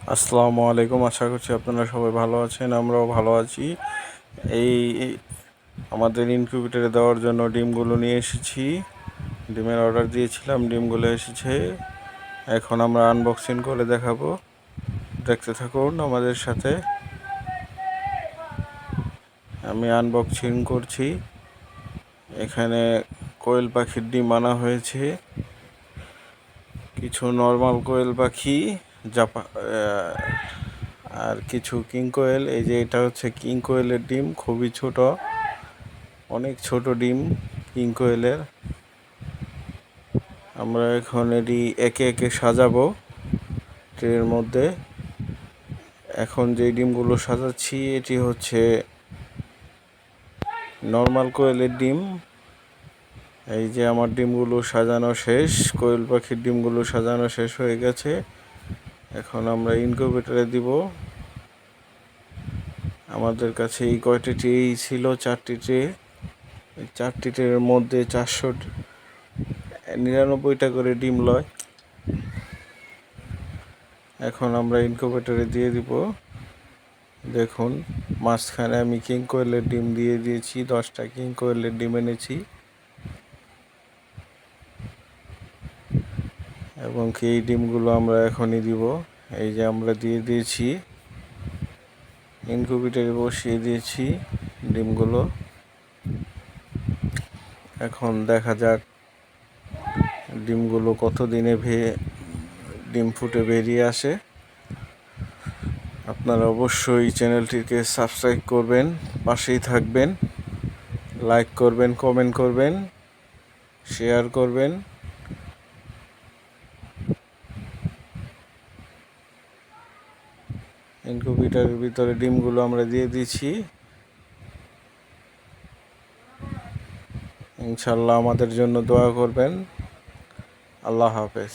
আসসালামু আলাইকুম। আশা করছি আপনারা সবাই ভালো আছেন, আমরাও ভালো আছি। এই আমাদের ইনকিউবেটরে দেওয়ার জন্য ডিমগুলো নিয়ে এসেছি। ডিমের অর্ডার দিয়েছিলাম, ডিমগুলো এসেছে। এখন আমরা আনবক্সিং করে দেখাবো, দেখতে থাকুন আমাদের সাথে। আমি আনবক্সিং করছি। এখানে কোয়েল পাখির ডিম আনা হয়েছে, কিছু নর্মাল কোয়েল পাখি, আর কিছু কিং কোয়েল। এই যে এটা হচ্ছে কিং কোয়েলের ডিম, খুবই ছোট, অনেক ছোট ডিম কিং কোয়েলের। আমরা এখন এটি একে একে সাজাবো ট্রের মধ্যে। এখন যে ডিমগুলো সাজাচ্ছি এটি হচ্ছে নর্মাল কোয়েলের ডিম। এই যে আমার ডিমগুলো সাজানো শেষ, কোয়েল পাখির ডিমগুলো সাজানো শেষ হয়ে গেছে। এখন আমরা ইনকিউবেটরে দিব। আমাদের কাছে এই কয়টি ট্রে ছিল, 4টি ট্রে। এই 4টি ট্রের মধ্যে 499টা করে ডিম লয়। এখন আমরা ইনকিউবেটরে দিয়ে দিব। দেখুন, মাঝখানে আমি কিং কোয়েলের ডিম দিয়ে দিয়েছি, 10টা কিং কোয়েলের ডিম এনেছি। এবং এই ডিমগুলো আমরা এখনই দিব। এই যে আমরা দিয়ে দিয়েছি, ইনকিউবেটরে বসিয়ে দিয়েছি ডিমগুলো। এখন দেখা যাক ডিমগুলো কত দিনে ডিম ফুটে বেরিয়ে আসে। আপনারা অবশ্যই চ্যানেলটিকে সাবস্ক্রাইব করবেন, পাশেই থাকবেন, লাইক করবেন, কমেন্ট করবেন, শেয়ার করবেন। ইনকিউবেটরের ভিতরে ডিমগুলো আমরা দিয়ে দিচ্ছি। ইনশাল্লাহ আমাদের জন্য দোয়া করবেন। আল্লাহ হাফেজ।